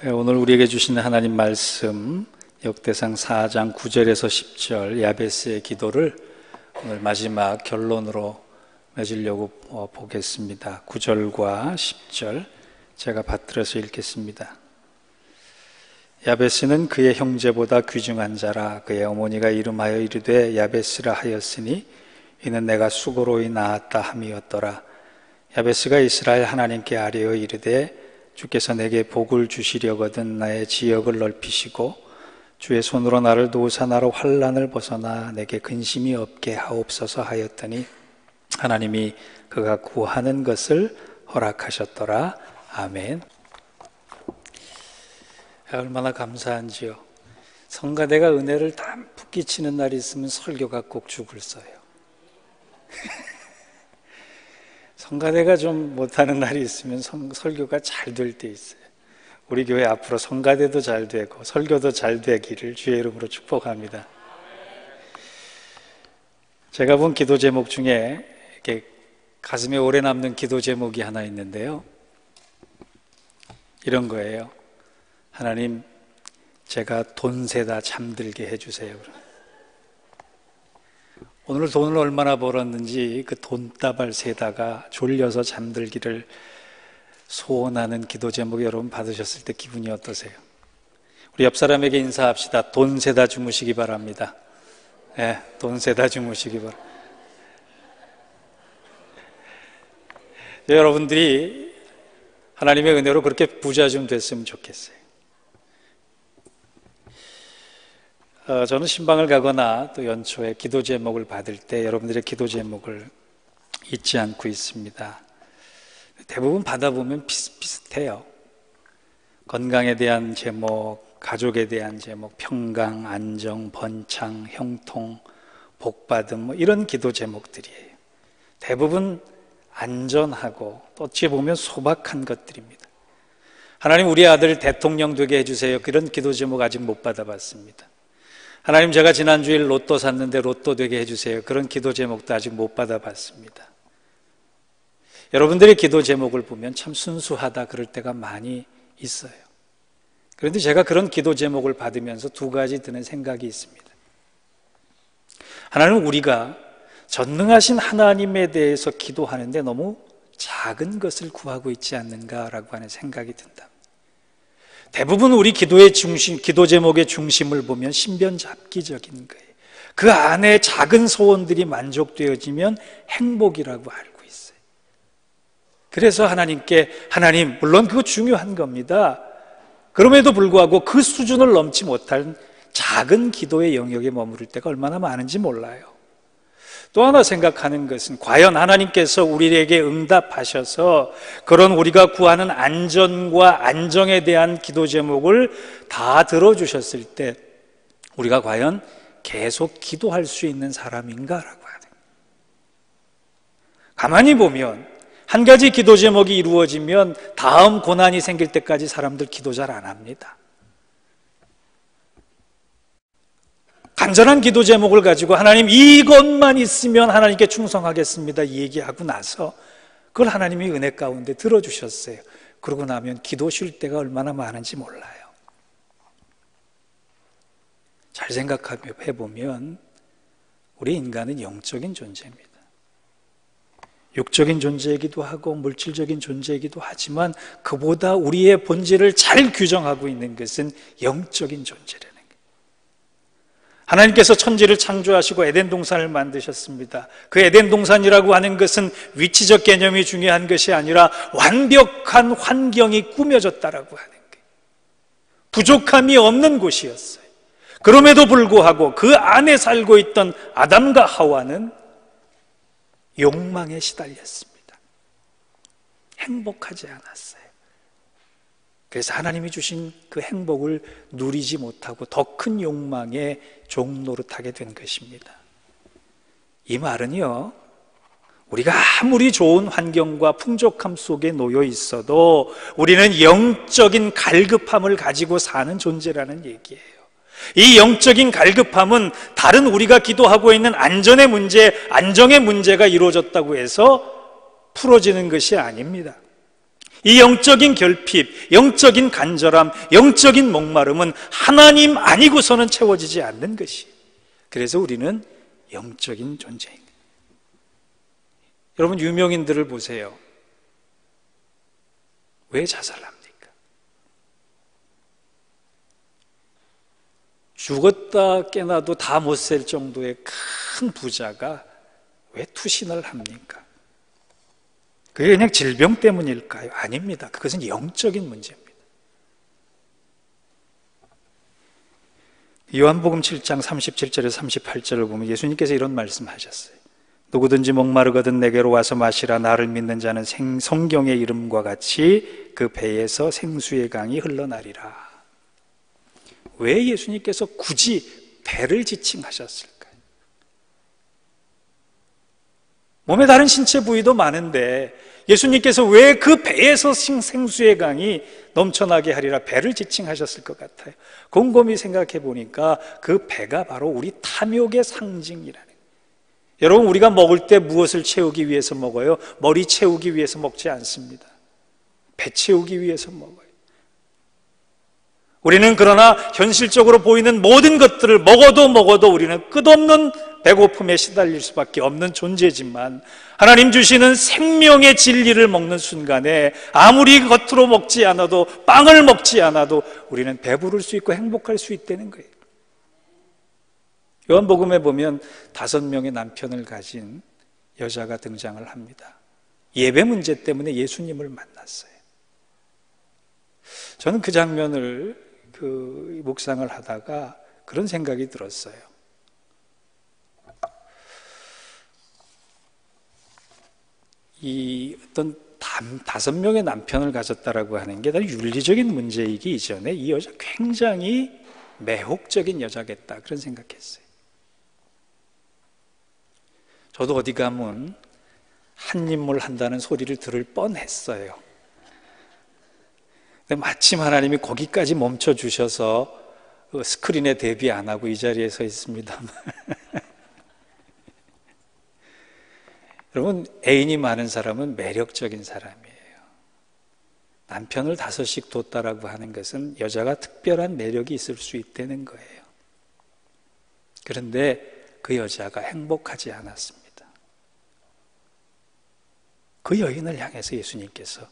오늘 우리에게 주신 하나님 말씀 역대상 4장 9절에서 10절 야베스의 기도를 오늘 마지막 결론으로 맺으려고 보겠습니다. 9절과 10절 제가 받들어서 읽겠습니다. 야베스는 그의 형제보다 귀중한 자라. 그의 어머니가 이름하여 이르되 야베스라 하였으니 이는 내가 수고로이 낳았다 함이었더라. 야베스가 이스라엘 하나님께 아뢰어 이르되 주께서 내게 복을 주시려거든 나의 지역을 넓히시고 주의 손으로 나를 도우사나로 환난을 벗어나 내게 근심이 없게 하옵소서 하였더니 하나님이 그가 구하는 것을 허락하셨더라. 아멘. 얼마나 감사한지요. 성가대가 은혜를 담뿍 끼치는 날이 있으면 설교가 꼭 죽을 써요. 성가대가 좀 못하는 날이 있으면 설교가 잘 될 때 있어요. 우리 교회 앞으로 성가대도 잘 되고 설교도 잘 되기를 주의 이름으로 축복합니다. 제가 본 기도 제목 중에 이렇게 가슴에 오래 남는 기도 제목이 하나 있는데요, 이런 거예요. 하나님, 제가 돈 세다 잠들게 해주세요. 오늘 돈을 얼마나 벌었는지 그 돈다발 세다가 졸려서 잠들기를 소원하는 기도 제목 여러분 받으셨을 때 기분이 어떠세요? 우리 옆 사람에게 인사합시다. 돈 세다 주무시기 바랍니다. 네, 돈 세다 주무시기 바랍니다. 여러분들이 하나님의 은혜로 그렇게 부자 좀 됐으면 좋겠어요. 저는 신방을 가거나 또 연초에 기도 제목을 받을 때 여러분들의 기도 제목을 잊지 않고 있습니다. 대부분 받아보면 비슷비슷해요. 건강에 대한 제목, 가족에 대한 제목, 평강, 안정, 번창, 형통, 복받음 이런 기도 제목들이에요. 대부분 안전하고 또 어찌 보면 소박한 것들입니다. 하나님, 우리 아들 대통령 되게 해주세요. 그런 기도 제목 아직 못 받아봤습니다. 하나님, 제가 지난주에 로또 샀는데 로또 되게 해주세요. 그런 기도 제목도 아직 못 받아봤습니다. 여러분들의 기도 제목을 보면 참 순수하다 그럴 때가 많이 있어요. 그런데 제가 그런 기도 제목을 받으면서 두 가지 드는 생각이 있습니다. 하나는 우리가 전능하신 하나님에 대해서 기도하는데 너무 작은 것을 구하고 있지 않는가라고 하는 생각이 든다. 대부분 우리 기도의 중심, 기도 제목의 중심을 보면 신변잡기적인 거예요. 그 안에 작은 소원들이 만족되어지면 행복이라고 알고 있어요. 그래서 하나님께, 하나님, 물론 그거 중요한 겁니다. 그럼에도 불구하고 그 수준을 넘지 못한 작은 기도의 영역에 머무를 때가 얼마나 많은지 몰라요. 또 하나 생각하는 것은 과연 하나님께서 우리에게 응답하셔서 그런 우리가 구하는 안전과 안정에 대한 기도 제목을 다 들어주셨을 때 우리가 과연 계속 기도할 수 있는 사람인가라고 하는 거예요. 가만히 보면 한 가지 기도 제목이 이루어지면 다음 고난이 생길 때까지 사람들 기도 잘 안 합니다. 간절한 기도 제목을 가지고 하나님 이것만 있으면 하나님께 충성하겠습니다 얘기하고 나서 그걸 하나님이 은혜 가운데 들어주셨어요. 그러고 나면 기도 쉴 때가 얼마나 많은지 몰라요. 잘 생각해보면 우리 인간은 영적인 존재입니다. 육적인 존재이기도 하고 물질적인 존재이기도 하지만 그보다 우리의 본질을 잘 규정하고 있는 것은 영적인 존재라는 거예요. 하나님께서 천지를 창조하시고 에덴 동산을 만드셨습니다. 그 에덴 동산이라고 하는 것은 위치적 개념이 중요한 것이 아니라 완벽한 환경이 꾸며졌다라고 하는 거예요. 부족함이 없는 곳이었어요. 그럼에도 불구하고 그 안에 살고 있던 아담과 하와는 욕망에 시달렸습니다. 행복하지 않았어요. 그래서 하나님이 주신 그 행복을 누리지 못하고 더 큰 욕망의 종노릇하게 된 것입니다. 이 말은요, 우리가 아무리 좋은 환경과 풍족함 속에 놓여 있어도 우리는 영적인 갈급함을 가지고 사는 존재라는 얘기예요. 이 영적인 갈급함은 다른 우리가 기도하고 있는 안전의 문제, 안정의 문제가 이루어졌다고 해서 풀어지는 것이 아닙니다. 이 영적인 결핍, 영적인 간절함, 영적인 목마름은 하나님 아니고서는 채워지지 않는 것이. 그래서 우리는 영적인 존재인 거예요. 여러분, 유명인들을 보세요. 왜 자살합니까? 죽었다 깨나도 다 못 셀 정도의 큰 부자가 왜 투신을 합니까? 그게 그냥 질병 때문일까요? 아닙니다. 그것은 영적인 문제입니다. 요한복음 7장 37절에서 38절을 보면 예수님께서 이런 말씀하셨어요. 누구든지 목마르거든 내게로 와서 마시라. 나를 믿는 자는 성경의 이름과 같이 그 배에서 생수의 강이 흘러나리라. 왜 예수님께서 굳이 배를 지칭하셨을까요? 몸에 다른 신체 부위도 많은데 예수님께서 왜 그 배에서 생수의 강이 넘쳐나게 하리라 배를 지칭하셨을 것 같아요. 곰곰이 생각해 보니까 그 배가 바로 우리 탐욕의 상징이라는 거예요. 여러분, 우리가 먹을 때 무엇을 채우기 위해서 먹어요? 머리 채우기 위해서 먹지 않습니다. 배 채우기 위해서 먹어요. 우리는 그러나 현실적으로 보이는 모든 것들을 먹어도 우리는 끝없는 배고픔에 시달릴 수밖에 없는 존재지만 하나님 주시는 생명의 진리를 먹는 순간에 아무리 겉으로 먹지 않아도, 빵을 먹지 않아도 우리는 배부를 수 있고 행복할 수 있다는 거예요. 요한복음에 보면 5명의 남편을 가진 여자가 등장을 합니다. 예배 문제 때문에 예수님을 만났어요. 저는 그 장면을 묵상을 하다가 그런 생각이 들었어요. 이 어떤 5명의 남편을 가졌다라고 하는 게 다 윤리적인 문제이기 이전에 이 여자 굉장히 매혹적인 여자겠다, 그런 생각했어요. 저도 어디 가면 한 인물 한다는 소리를 들을 뻔했어요. 근데 마침 하나님이 거기까지 멈춰주셔서 스크린에 대비 안 하고 이 자리에 서 있습니다만 여러분, 애인이 많은 사람은 매력적인 사람이에요. 남편을 5씩 뒀다라고 하는 것은 여자가 특별한 매력이 있을 수 있다는 거예요. 그런데 그 여자가 행복하지 않았습니다. 그 여인을 향해서 예수님께서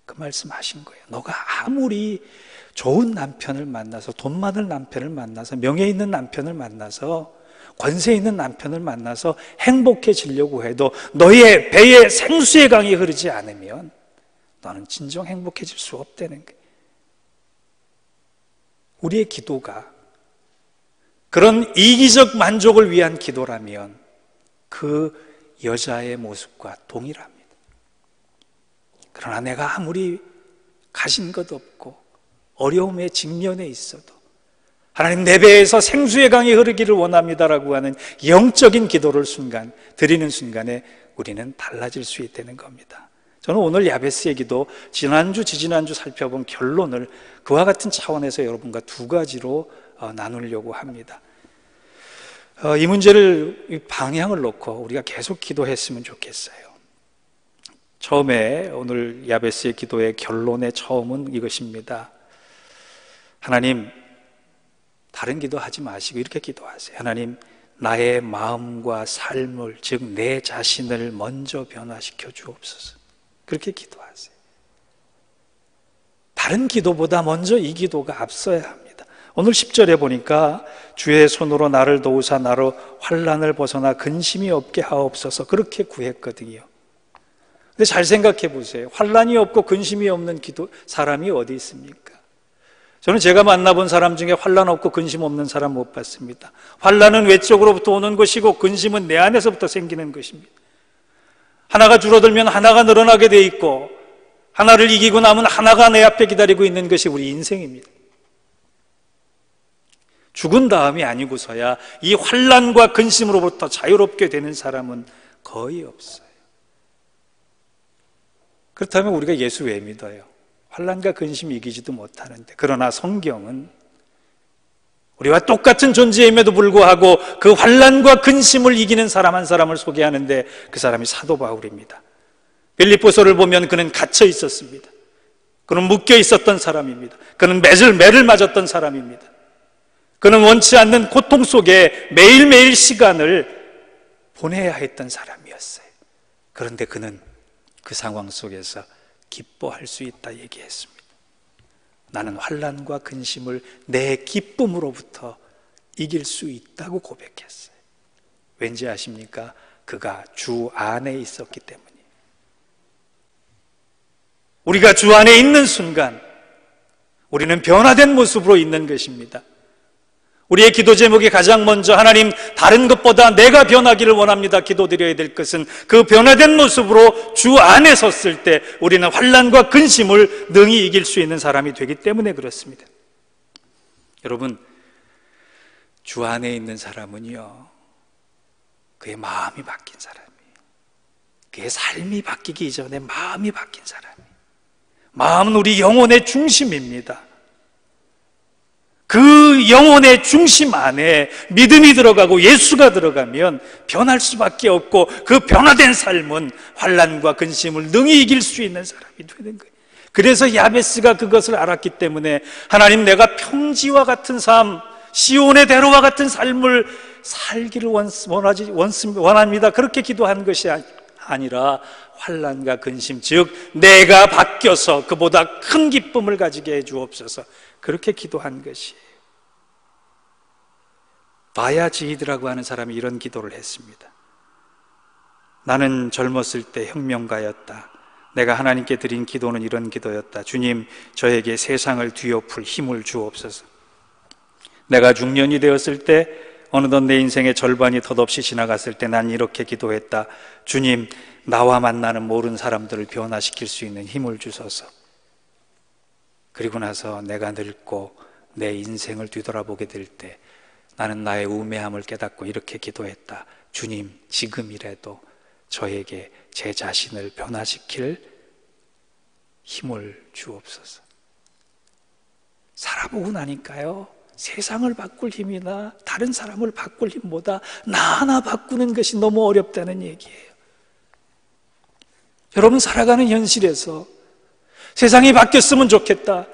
그 말씀하신 거예요. 너가 아무리 좋은 남편을 만나서, 돈 많은 남편을 만나서, 명예 있는 남편을 만나서, 권세 있는 남편을 만나서 행복해지려고 해도 너의 배에 생수의 강이 흐르지 않으면 너는 진정 행복해질 수 없다는 거예요. 우리의 기도가 그런 이기적 만족을 위한 기도라면 그 여자의 모습과 동일합니다. 그러나 내가 아무리 가진 것 없고 어려움에 직면해 있어도 하나님, 내 배에서 생수의 강이 흐르기를 원합니다라고 하는 영적인 기도를 드리는 순간에 우리는 달라질 수 있다는 겁니다. 저는 오늘 야베스의 기도, 지난주, 지지난주 살펴본 결론을 그와 같은 차원에서 여러분과 2가지로 나누려고 합니다. 이 문제를, 방향을 놓고 우리가 계속 기도했으면 좋겠어요. 처음에 오늘 야베스의 기도의 결론의 처음은 이것입니다. 하나님, 다른 기도하지 마시고 이렇게 기도하세요. 하나님, 나의 마음과 삶을, 즉 내 자신을 먼저 변화시켜 주옵소서. 그렇게 기도하세요. 다른 기도보다 먼저 이 기도가 앞서야 합니다. 오늘 10절에 보니까 주의 손으로 나를 도우사 나로 환난을 벗어나 근심이 없게 하옵소서, 그렇게 구했거든요. 근데 잘 생각해 보세요. 환난이 없고 근심이 없는 사람이 어디 있습니까? 저는 제가 만나본 사람 중에 환난 없고 근심 없는 사람 못 봤습니다. 환난은 외적으로부터 오는 것이고 근심은 내 안에서부터 생기는 것입니다. 하나가 줄어들면 하나가 늘어나게 돼 있고, 하나를 이기고 나면 하나가 내 앞에 기다리고 있는 것이 우리 인생입니다. 죽은 다음이 아니고서야 이 환난과 근심으로부터 자유롭게 되는 사람은 거의 없어요. 그렇다면 우리가 예수 왜 믿어요? 환난과 근심 이기지도 못하는데. 그러나 성경은 우리와 똑같은 존재임에도 불구하고 그 환난과 근심을 이기는 사람 한 사람을 소개하는데 그 사람이 사도 바울입니다. 빌립보서를 보면 그는 갇혀 있었습니다. 그는 묶여 있었던 사람입니다. 그는 매를 맞았던 사람입니다. 그는 원치 않는 고통 속에 매일매일 시간을 보내야 했던 사람이었어요. 그런데 그는 그 상황 속에서 기뻐할 수 있다 얘기했습니다. 나는 환난과 근심을 내 기쁨으로부터 이길 수 있다고 고백했어요. 왠지 아십니까? 그가 주 안에 있었기 때문이에요. 우리가 주 안에 있는 순간 우리는 변화된 모습으로 있는 것입니다. 우리의 기도 제목이 가장 먼저 하나님, 다른 것보다 내가 변하기를 원합니다 기도드려야 될 것은 그 변화된 모습으로 주 안에 섰을 때 우리는 환난과 근심을 능히 이길 수 있는 사람이 되기 때문에 그렇습니다. 여러분, 주 안에 있는 사람은요, 그의 마음이 바뀐 사람이에요. 그의 삶이 바뀌기 이전에 마음이 바뀐 사람이에요. 마음은 우리 영혼의 중심입니다. 그 영혼의 중심 안에 믿음이 들어가고 예수가 들어가면 변할 수밖에 없고, 그 변화된 삶은 환난과 근심을 능히 이길 수 있는 사람이 되는 거예요. 그래서 야베스가 그것을 알았기 때문에 하나님, 내가 평지와 같은 삶, 시온의 대로와 같은 삶을 살기를 원합니다. 그렇게 기도한 것이 아니라 환난과 근심, 즉 내가 바뀌어서 그보다 큰 기쁨을 가지게 해 주옵소서, 그렇게 기도한 것이에요. 바야지히드라고 하는 사람이 이런 기도를 했습니다. 나는 젊었을 때 혁명가였다. 내가 하나님께 드린 기도는 이런 기도였다. 주님, 저에게 세상을 뒤엎을 힘을 주옵소서. 내가 중년이 되었을 때, 어느덧 내 인생의 절반이 덧없이 지나갔을 때 난 이렇게 기도했다. 주님, 나와 만나는 모든 사람들을 변화시킬 수 있는 힘을 주소서. 그리고 나서 내가 늙고 내 인생을 뒤돌아보게 될 때 나는 나의 우매함을 깨닫고 이렇게 기도했다. 주님, 지금이라도 저에게 제 자신을 변화시킬 힘을 주옵소서. 살아보고 나니까요, 세상을 바꿀 힘이나 다른 사람을 바꿀 힘보다 나 하나 바꾸는 것이 너무 어렵다는 얘기예요. 여러분, 살아가는 현실에서 세상이 바뀌었으면 좋겠다,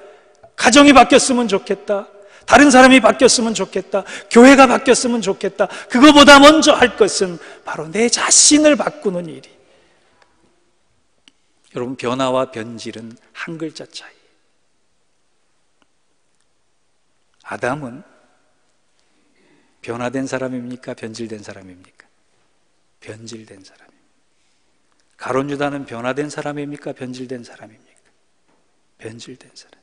가정이 바뀌었으면 좋겠다, 다른 사람이 바뀌었으면 좋겠다, 교회가 바뀌었으면 좋겠다, 그거보다 먼저 할 것은 바로 내 자신을 바꾸는 일이. 여러분, 변화와 변질은 한 글자 차이. 아담은 변화된 사람입니까? 변질된 사람입니까? 변질된 사람입니다. 가룟 유다는 변화된 사람입니까? 변질된 사람입니까? 변질된 사람.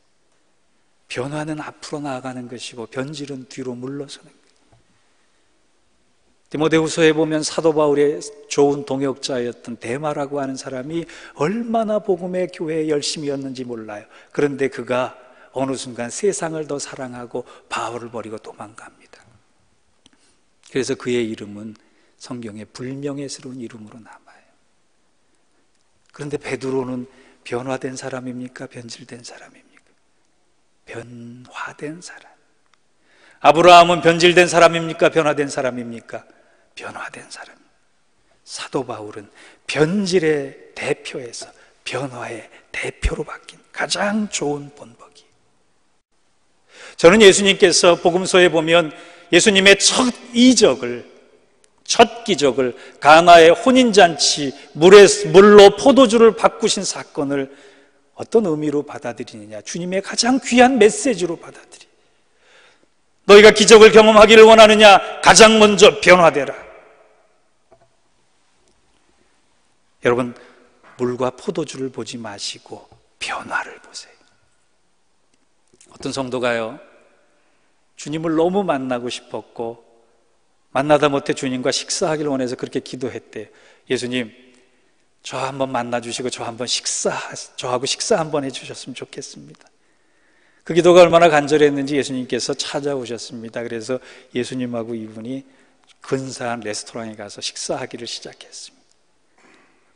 변화는 앞으로 나아가는 것이고 변질은 뒤로 물러서는 거예요. 디모데후서에 보면 사도 바울의 좋은 동역자였던 데마라고 하는 사람이 얼마나 복음의 교회에 열심이었는지 몰라요. 그런데 그가 어느 순간 세상을 더 사랑하고 바울을 버리고 도망갑니다. 그래서 그의 이름은 성경에 불명예스러운 이름으로 남아요. 그런데 베드로는 변화된 사람입니까? 변질된 사람입니까? 변화된 사람. 아브라함은 변질된 사람입니까? 변화된 사람입니까? 변화된 사람. 사도 바울은 변질의 대표에서 변화의 대표로 바뀐 가장 좋은 본보기. 저는 예수님께서 복음서에 보면 예수님의 첫 기적을 가나의 혼인잔치, 물로 포도주를 바꾸신 사건을 어떤 의미로 받아들이느냐, 주님의 가장 귀한 메시지로 받아들이. 너희가 기적을 경험하기를 원하느냐? 가장 먼저 변화되라. 여러분, 물과 포도주를 보지 마시고 변화를 보세요. 어떤 성도가요, 주님을 너무 만나고 싶었고 만나다 못해 주님과 식사하기를 원해서 그렇게 기도했대요. 예수님, 저 한번 만나주시고 저하고 식사 한번 해주셨으면 좋겠습니다. 그 기도가 얼마나 간절했는지 예수님께서 찾아오셨습니다. 그래서 예수님하고 이분이 근사한 레스토랑에 가서 식사하기를 시작했습니다.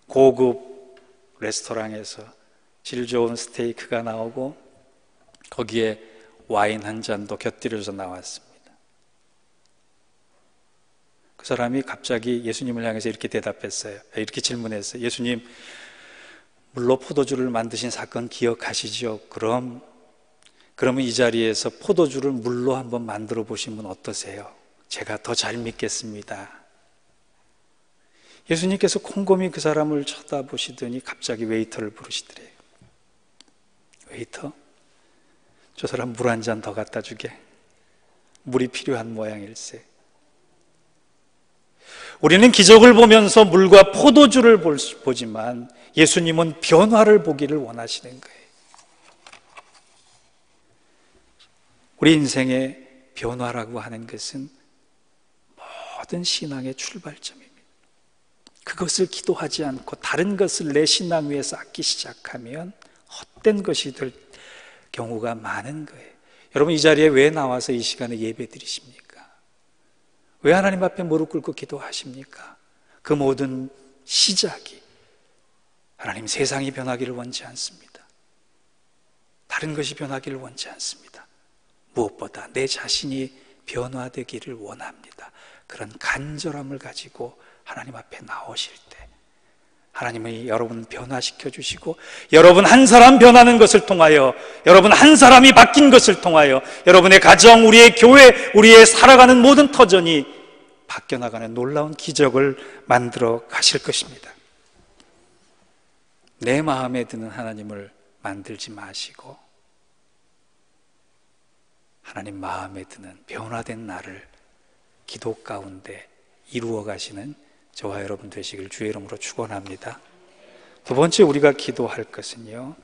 고급 레스토랑에서 질 좋은 스테이크가 나오고 거기에 와인 한 잔도 곁들여서 나왔습니다. 그 사람이 갑자기 예수님을 향해서 이렇게 대답했어요. 이렇게 질문했어요. 예수님, 물로 포도주를 만드신 사건 기억하시죠? 그러면 이 자리에서 포도주를 물로 한번 만들어 보시면 어떠세요? 제가 더 잘 믿겠습니다. 예수님께서 곰곰이 그 사람을 쳐다보시더니 갑자기 웨이터를 부르시더래요. 웨이터, 저 사람 물 한 잔 더 갖다 주게. 물이 필요한 모양일세. 우리는 기적을 보면서 물과 포도주를 보지만 예수님은 변화를 보기를 원하시는 거예요. 우리 인생의 변화라고 하는 것은 모든 신앙의 출발점입니다. 그것을 기도하지 않고 다른 것을 내 신앙 위에 쌓기 시작하면 헛된 것이 될 경우가 많은 거예요. 여러분, 이 자리에 왜 나와서 이 시간에 예배 드리십니까? 왜 하나님 앞에 무릎 꿇고 기도하십니까? 그 모든 시작이 하나님, 세상이 변하기를 원치 않습니다. 다른 것이 변하기를 원치 않습니다. 무엇보다 내 자신이 변화되기를 원합니다. 그런 간절함을 가지고 하나님 앞에 나오실 때 하나님이 여러분 변화시켜 주시고, 여러분 한 사람 변하는 것을 통하여, 여러분 한 사람이 바뀐 것을 통하여 여러분의 가정, 우리의 교회, 우리의 살아가는 모든 터전이 바뀌어 나가는 놀라운 기적을 만들어 가실 것입니다. 내 마음에 드는 하나님을 만들지 마시고 하나님 마음에 드는 변화된 나를 기도 가운데 이루어 가시는 저와 여러분 되시길 주의 이름으로 축원합니다. 두 번째 우리가 기도할 것은요,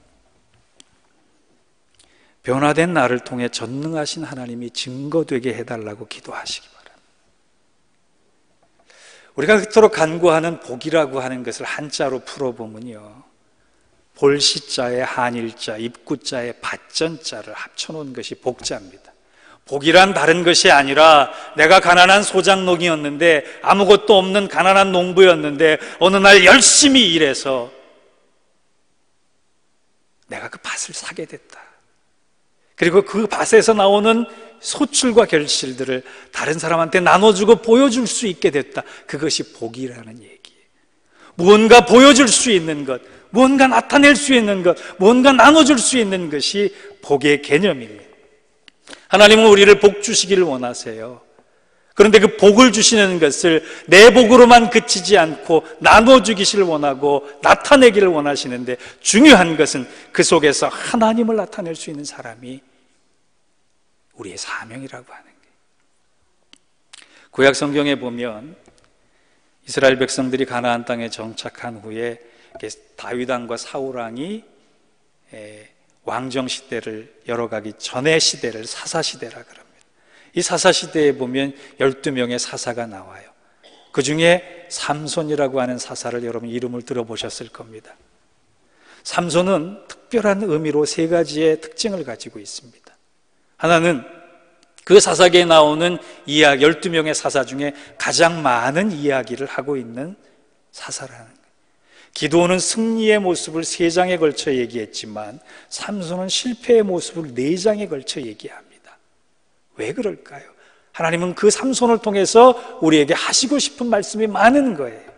변화된 나를 통해 전능하신 하나님이 증거되게 해달라고 기도하시기 바랍니다. 우리가 그토록 간구하는 복이라고 하는 것을 한자로 풀어보면요, 볼시자에 한일자, 입구자에 밭전자를 합쳐놓은 것이 복자입니다. 복이란 다른 것이 아니라 내가 가난한 소작농이었는데, 아무것도 없는 가난한 농부였는데 어느 날 열심히 일해서 내가 그 밭을 사게 됐다. 그리고 그 밭에서 나오는 소출과 결실들을 다른 사람한테 나눠주고 보여줄 수 있게 됐다. 그것이 복이라는 얘기예요. 무언가 보여줄 수 있는 것, 무언가 나타낼 수 있는 것, 무언가 나눠줄 수 있는 것이 복의 개념입니다. 하나님은 우리를 복 주시기를 원하세요. 그런데 그 복을 주시는 것을 내 복으로만 그치지 않고 나눠주기를 원하고 나타내기를 원하시는데, 중요한 것은 그 속에서 하나님을 나타낼 수 있는 사람이 우리의 사명이라고 하는 거예요. 구약 성경에 보면 이스라엘 백성들이 가나안 땅에 정착한 후에 다윗 왕과 사울 왕이 왕정 시대를 열어가기 전의 시대를 사사시대라 그럽니다. 이 사사시대에 보면 12명의 사사가 나와요. 그 중에 삼손이라고 하는 사사를 여러분 이름을 들어보셨을 겁니다. 삼손은 특별한 의미로 세 가지의 특징을 가지고 있습니다. 하나는 그 사사기에 나오는 이야기, 12명의 사사 중에 가장 많은 이야기를 하고 있는 사사라는 거예요. 기드온은 승리의 모습을 3장에 걸쳐 얘기했지만 삼손은 실패의 모습을 4장에 걸쳐 얘기합니다. 왜 그럴까요? 하나님은 그 삼손을 통해서 우리에게 하시고 싶은 말씀이 많은 거예요.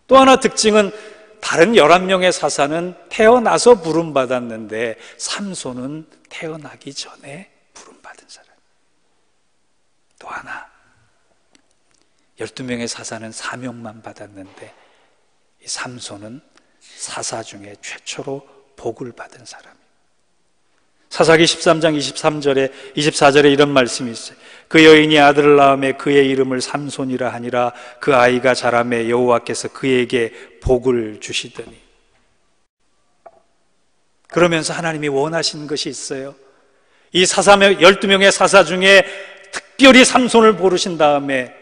또 하나 특징은 다른 11명의 사사는 태어나서 부름받았는데 삼손은 태어나기 전에 부름받은 사람. 또 하나, 12명의 사사는 사명만 받았는데 이 삼손은 사사 중에 최초로 복을 받은 사람이에요. 사사기 13장 24절에 이런 말씀이 있어요. 그 여인이 아들을 낳음에 그의 이름을 삼손이라 하니라. 그 아이가 자라매 여호와께서 그에게 복을 주시더니. 그러면서 하나님이 원하시는 것이 있어요. 이 12명의 사사 중에 특별히 삼손을 고르신 다음에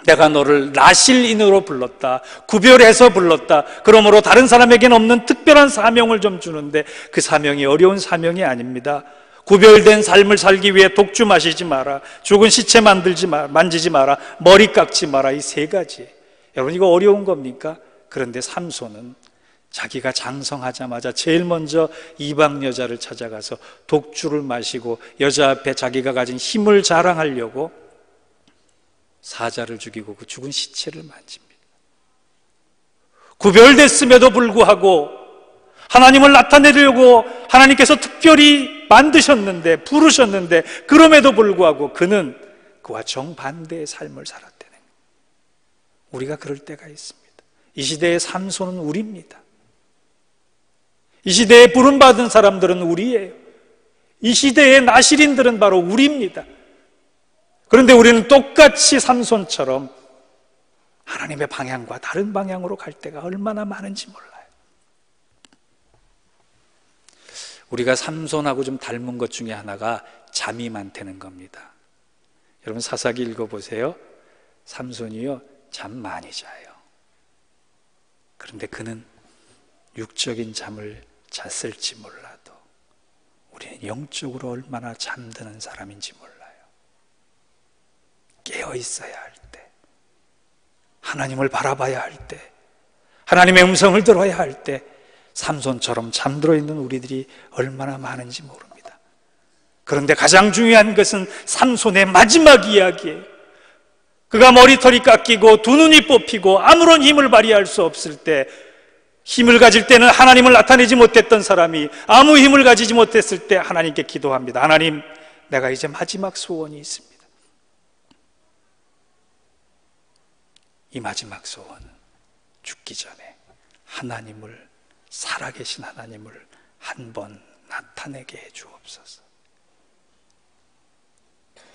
내가 너를 나실인으로 불렀다, 구별해서 불렀다. 그러므로 다른 사람에게는 없는 특별한 사명을 좀 주는데 그 사명이 어려운 사명이 아닙니다. 구별된 삶을 살기 위해 독주 마시지 마라, 죽은 시체 만지지 마라, 머리 깎지 마라. 이 3가지. 여러분, 이거 어려운 겁니까? 그런데 삼손은 자기가 장성하자마자 제일 먼저 이방 여자를 찾아가서 독주를 마시고 여자 앞에 자기가 가진 힘을 자랑하려고 사자를 죽이고 그 죽은 시체를 만집니다. 구별됐음에도 불구하고 하나님을 나타내려고 하나님께서 특별히 만드셨는데, 부르셨는데, 그럼에도 불구하고 그는 그와 정반대의 삶을 살았다는 거예요. 우리가 그럴 때가 있습니다. 이 시대의 삼손은 우리입니다. 이 시대에 부름받은 사람들은 우리예요. 이 시대의 나실인들은 바로 우리입니다. 그런데 우리는 똑같이 삼손처럼 하나님의 방향과 다른 방향으로 갈 때가 얼마나 많은지 몰라요. 우리가 삼손하고 좀 닮은 것 중에 하나가 잠이 많다는 겁니다. 여러분 사사기 읽어보세요. 삼손이요, 잠 많이 자요. 그런데 그는 육적인 잠을 잤을지 몰라도 우리는 영적으로 얼마나 잠드는 사람인지 몰라요. 깨어 있어야 할 때, 하나님을 바라봐야 할 때, 하나님의 음성을 들어야 할 때 삼손처럼 잠들어 있는 우리들이 얼마나 많은지 모릅니다. 그런데 가장 중요한 것은 삼손의 마지막 이야기예요. 그가 머리털이 깎이고 두 눈이 뽑히고 아무런 힘을 발휘할 수 없을 때, 힘을 가질 때는 하나님을 나타내지 못했던 사람이 아무 힘을 가지지 못했을 때 하나님께 기도합니다. 하나님, 내가 이제 마지막 소원이 있습니다. 이 마지막 소원은 죽기 전에 하나님을, 살아계신 하나님을 한번 나타내게 해 주옵소서.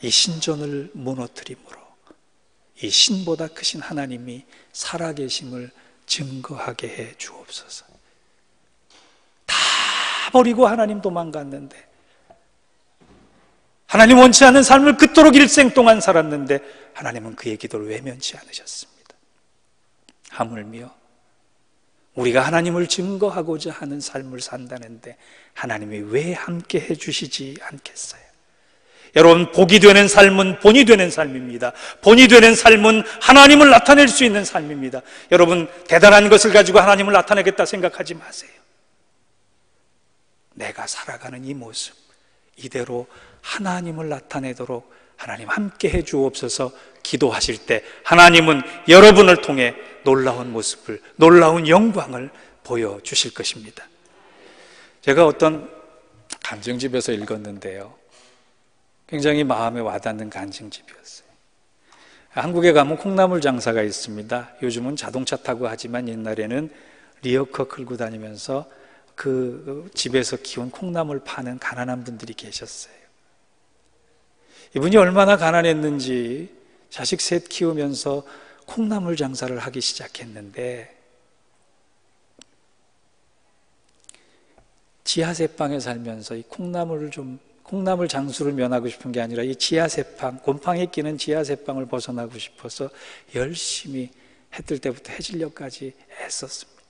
이 신전을 무너뜨림으로 이 신보다 크신 하나님이 살아계심을 증거하게 해 주옵소서. 다 버리고 하나님 도망갔는데, 하나님 원치 않는 삶을 그토록 일생 동안 살았는데 하나님은 그의 기도를 외면치 않으셨습니다. 하물며 우리가 하나님을 증거하고자 하는 삶을 산다는데 하나님이 왜 함께 해주시지 않겠어요? 여러분, 복이 되는 삶은 본이 되는 삶입니다. 본이 되는 삶은 하나님을 나타낼 수 있는 삶입니다. 여러분, 대단한 것을 가지고 하나님을 나타내겠다 생각하지 마세요. 내가 살아가는 이 모습, 이대로 하나님을 나타내도록 하나님 함께 해 주옵소서 기도하실 때 하나님은 여러분을 통해 놀라운 모습을, 놀라운 영광을 보여주실 것입니다. 제가 어떤 간증집에서 읽었는데요, 굉장히 마음에 와닿는 간증집이었어요. 한국에 가면 콩나물 장사가 있습니다. 요즘은 자동차 타고 하지만 옛날에는 리어커 끌고 다니면서 그 집에서 키운 콩나물 파는 가난한 분들이 계셨어요. 이분이 얼마나 가난했는지 자식 셋 키우면서 콩나물 장사를 하기 시작했는데, 지하세방에 살면서 이 콩나물 장수를 면하고 싶은 게 아니라 이 지하세방, 곰팡이 끼는 지하세방을 벗어나고 싶어서 열심히 해 뜰 때부터 해질녘까지 애썼습니다.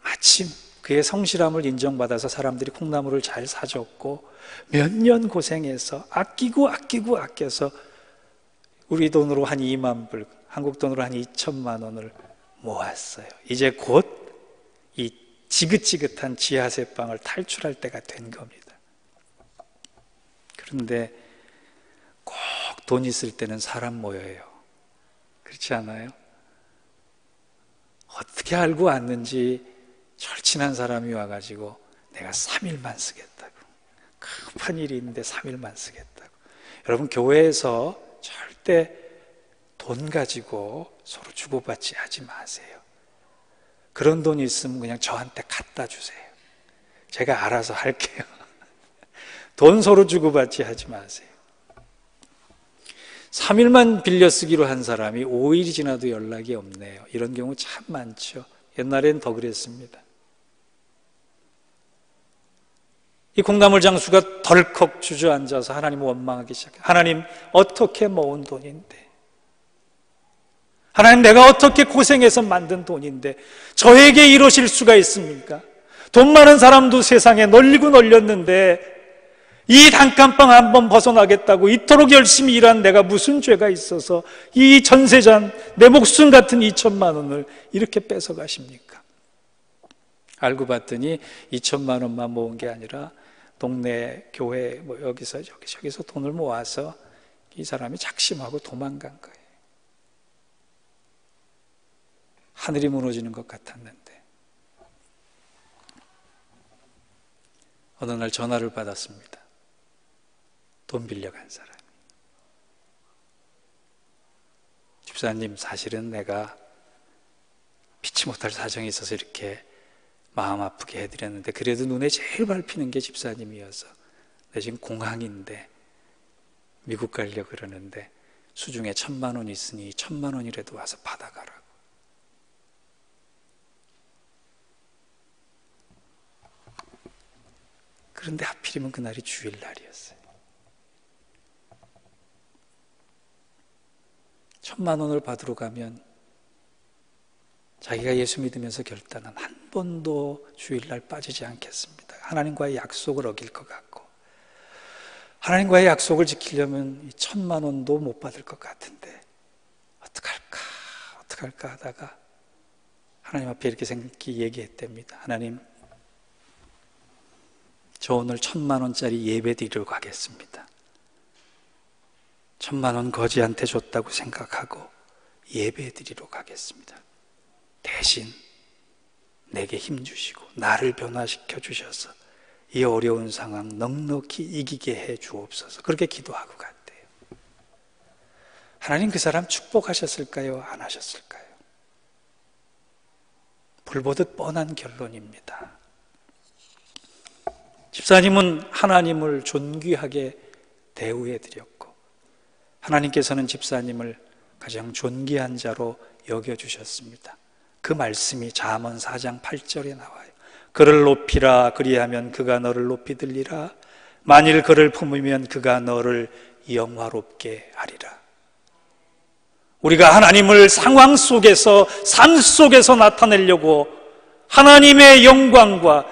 마침 그의 성실함을 인정받아서 사람들이 콩나물을 잘 사줬고 몇 년 고생해서 아껴서 우리 돈으로 한 2만 불, 한국 돈으로 한 2천만 원을 모았어요. 이제 곧 이 지긋지긋한 지하세방을 탈출할 때가 된 겁니다. 그런데 꼭 돈 있을 때는 사람 모여요. 그렇지 않아요? 어떻게 알고 왔는지 절친한 사람이 와가지고 내가 3일만 쓰겠다고, 급한 일이 있는데 3일만 쓰겠다고. 여러분, 교회에서 절대 돈 가지고 서로 주고받지 하지 마세요. 그런 돈이 있으면 그냥 저한테 갖다 주세요. 제가 알아서 할게요. 돈 서로 주고받지 하지 마세요. 3일만 빌려 쓰기로 한 사람이 5일이 지나도 연락이 없네요. 이런 경우 참 많죠. 옛날엔 더 그랬습니다. 이 콩나물 장수가 덜컥 주저앉아서 하나님을 원망하기 시작해요. 하나님, 어떻게 모은 돈인데, 하나님, 내가 어떻게 고생해서 만든 돈인데 저에게 이러실 수가 있습니까? 돈 많은 사람도 세상에 널리고 널렸는데 이 단칸방 한번 벗어나겠다고 이토록 열심히 일한 내가 무슨 죄가 있어서 이 전세잔, 내 목숨 같은 2천만 원을 이렇게 뺏어가십니까? 알고 봤더니 2천만 원만 모은 게 아니라 동네 교회 여기서 저기서 돈을 모아서 이 사람이 작심하고 도망간 거예요. 하늘이 무너지는 것 같았는데 어느 날 전화를 받았습니다. 돈 빌려간 사람이. 집사님, 사실은 내가 피치 못할 사정이 있어서 이렇게 마음 아프게 해드렸는데 그래도 눈에 제일 밟히는 게 집사님이어서 내 지금 공항인데 미국 가려고 그러는데 수중에 1,000만 원 있으니 1,000만 원이라도 와서 받아가라고. 그런데 하필이면 그날이 주일날이었어요. 1,000만 원을 받으러 가면 자기가 예수 믿으면서 결단한 한 번도 주일날 빠지지 않겠습니다. 하나님과의 약속을 어길 것 같고 하나님과의 약속을 지키려면 1,000만 원도 못 받을 것 같은데 어떡할까 하다가 하나님 앞에 이렇게 얘기했답니다. 하나님, 저 오늘 1,000만 원짜리 예배 드리러 가겠습니다. 1,000만 원 거지한테 줬다고 생각하고 예배 드리러 가겠습니다. 대신 내게 힘 주시고 나를 변화시켜 주셔서 이 어려운 상황 넉넉히 이기게 해 주옵소서. 그렇게 기도하고 갔대요. 하나님 그 사람 축복하셨을까요? 안 하셨을까요? 불보듯 뻔한 결론입니다. 집사님은 하나님을 존귀하게 대우해 드렸고 하나님께서는 집사님을 가장 존귀한 자로 여겨주셨습니다. 그 말씀이 잠언 4장 8절에 나와요. 그를 높이라, 그리하면 그가 너를 높이 들리라. 만일 그를 품으면 그가 너를 영화롭게 하리라. 우리가 하나님을 상황 속에서, 삶 속에서 나타내려고 하나님의 영광과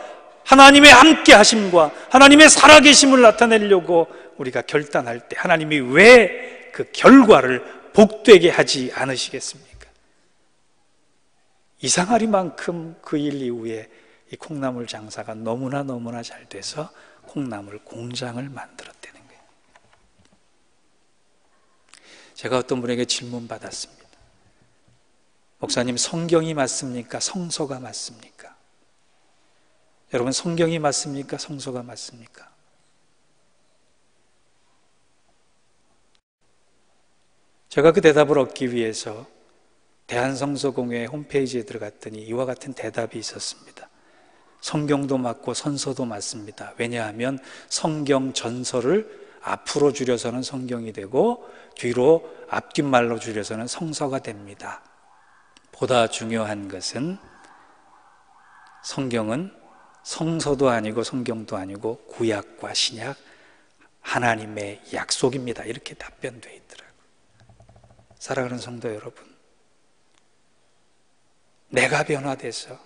하나님의 함께 하심과 하나님의 살아계심을 나타내려고 우리가 결단할 때 하나님이 왜 그 결과를 복되게 하지 않으시겠습니까? 이상하리만큼 그 일 이후에 이 콩나물 장사가 너무나 잘 돼서 콩나물 공장을 만들었다는 거예요. 제가 어떤 분에게 질문 받았습니다. 목사님, 성경이 맞습니까? 성서가 맞습니까? 여러분, 성경이 맞습니까? 성서가 맞습니까? 제가 그 대답을 얻기 위해서 대한성서공회 홈페이지에 들어갔더니 이와 같은 대답이 있었습니다. 성경도 맞고 선서도 맞습니다. 왜냐하면 성경 전서를 앞으로 줄여서는 성경이 되고 뒤로 앞뒷말로 줄여서는 성서가 됩니다. 보다 중요한 것은 성경은 성서도 아니고 성경도 아니고 구약과 신약 하나님의 약속입니다. 이렇게 답변되어 있더라고요. 사랑하는 성도 여러분, 내가 변화돼서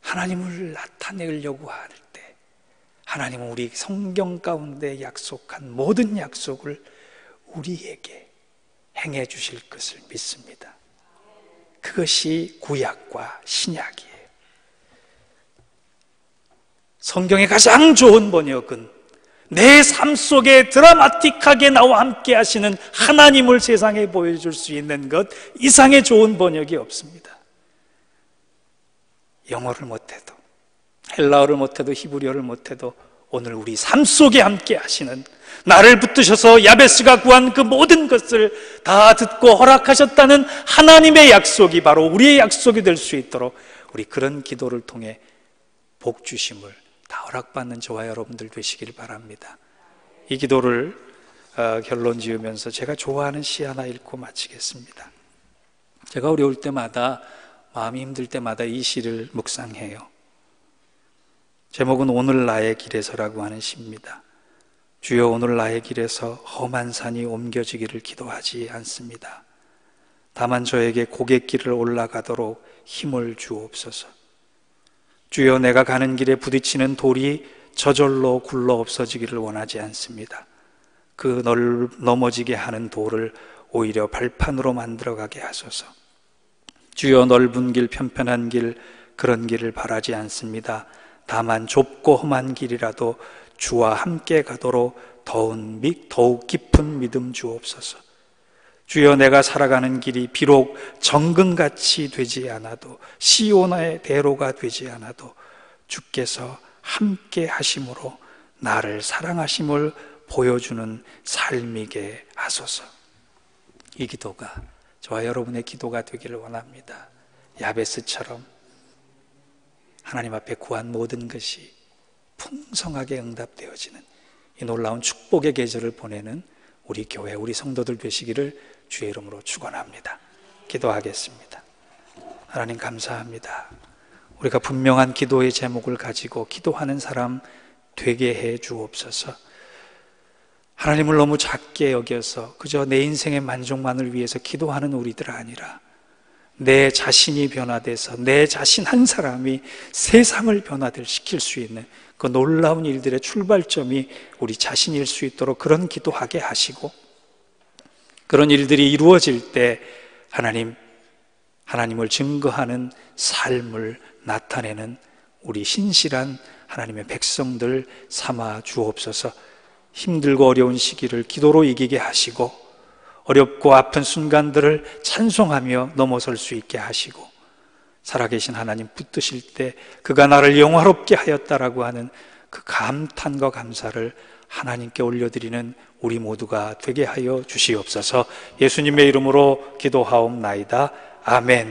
하나님을 나타내려고 할 때 하나님은 우리 성경 가운데 약속한 모든 약속을 우리에게 행해 주실 것을 믿습니다. 그것이 구약과 신약이에요. 성경의 가장 좋은 번역은 내 삶 속에 드라마틱하게 나와 함께 하시는 하나님을 세상에 보여줄 수 있는 것 이상의 좋은 번역이 없습니다. 영어를 못해도, 헬라어를 못해도, 히브리어를 못해도 오늘 우리 삶 속에 함께 하시는, 나를 붙드셔서 야베스가 구한 그 모든 것을 다 듣고 허락하셨다는 하나님의 약속이 바로 우리의 약속이 될 수 있도록 우리 그런 기도를 통해 복 주심을 다 허락받는 저와 여러분들 되시길 바랍니다. 이 기도를 결론 지으면서 제가 좋아하는 시 하나 읽고 마치겠습니다. 제가 어려울 때마다, 마음이 힘들 때마다 이 시를 묵상해요. 제목은 오늘 나의 길에서라고 하는 시입니다. 주여, 오늘 나의 길에서 험한 산이 옮겨지기를 기도하지 않습니다. 다만 저에게 고갯길을 올라가도록 힘을 주옵소서. 주여, 내가 가는 길에 부딪히는 돌이 저절로 굴러 없어지기를 원하지 않습니다. 그 넘어지게 하는 돌을 오히려 발판으로 만들어가게 하소서. 주여, 넓은 길, 편편한 길, 그런 길을 바라지 않습니다. 다만 좁고 험한 길이라도 주와 함께 가도록 더욱 깊은 믿음 주옵소서. 주여, 내가 살아가는 길이 비록 정금같이 되지 않아도, 시온의 대로가 되지 않아도 주께서 함께 하심으로 나를 사랑하심을 보여주는 삶이게 하소서. 이 기도가 저와 여러분의 기도가 되기를 원합니다. 야베스처럼 하나님 앞에 구한 모든 것이 풍성하게 응답되어지는 이 놀라운 축복의 계절을 보내는 우리 교회, 우리 성도들 되시기를 주의 이름으로 축원합니다. 기도하겠습니다. 하나님 감사합니다. 우리가 분명한 기도의 제목을 가지고 기도하는 사람 되게 해 주옵소서. 하나님을 너무 작게 여겨서 그저 내 인생의 만족만을 위해서 기도하는 우리들 아니라 내 자신이 변화돼서 내 자신 한 사람이 세상을 변화시킬 수 있는 그 놀라운 일들의 출발점이 우리 자신일 수 있도록 그런 기도하게 하시고, 그런 일들이 이루어질 때 하나님을 증거하는 삶을 나타내는 우리 신실한 하나님의 백성들 삼아 주옵소서. 힘들고 어려운 시기를 기도로 이기게 하시고 어렵고 아픈 순간들을 찬송하며 넘어설 수 있게 하시고, 살아계신 하나님 붙드실 때 그가 나를 영화롭게 하였다라고 하는 그 감탄과 감사를 하나님께 올려드리는 우리 모두가 되게 하여 주시옵소서. 예수님의 이름으로 기도하옵나이다. 아멘.